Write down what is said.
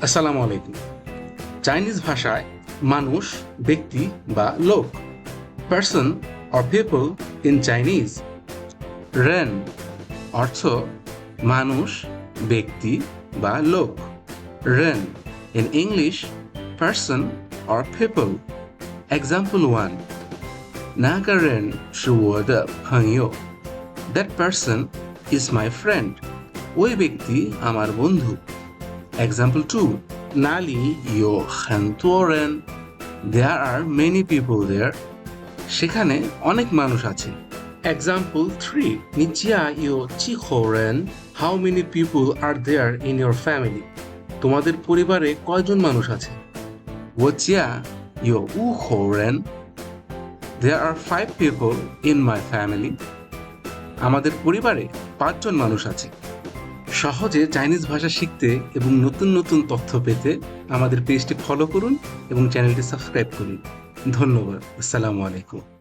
আসসালামু আলাইকুম। চাইনিজ ভাষায় মানুষ, ব্যক্তি বা লোক, person or people in Chinese. রেন অর্থ মানুষ, ব্যক্তি বা লোক। রেন in English person or people. Example 1. 那个人是我的朋友。That person is my friend. ওই ব্যক্তি আমার বন্ধু। Example 2. 那里有很多人。There are many people there. সেখানে অনেক মানুষ আছে। Example 3. 你家有几口人？ How many people are there in your family? তোমাদের পরিবারে কয়জন মানুষ আছে? 我家有五口人。There are 5 people in my family. আমাদের পরিবারে 5 জন মানুষ আছে। সহজে চাইনিজ ভাষা শিখতে এবং নতুন নতুন তথ্য পেতে আমাদের পেজটি ফলো করুন এবং চ্যানেলটি সাবস্ক্রাইব করুন। ধন্যবাদ। আসসালামু আলাইকুম।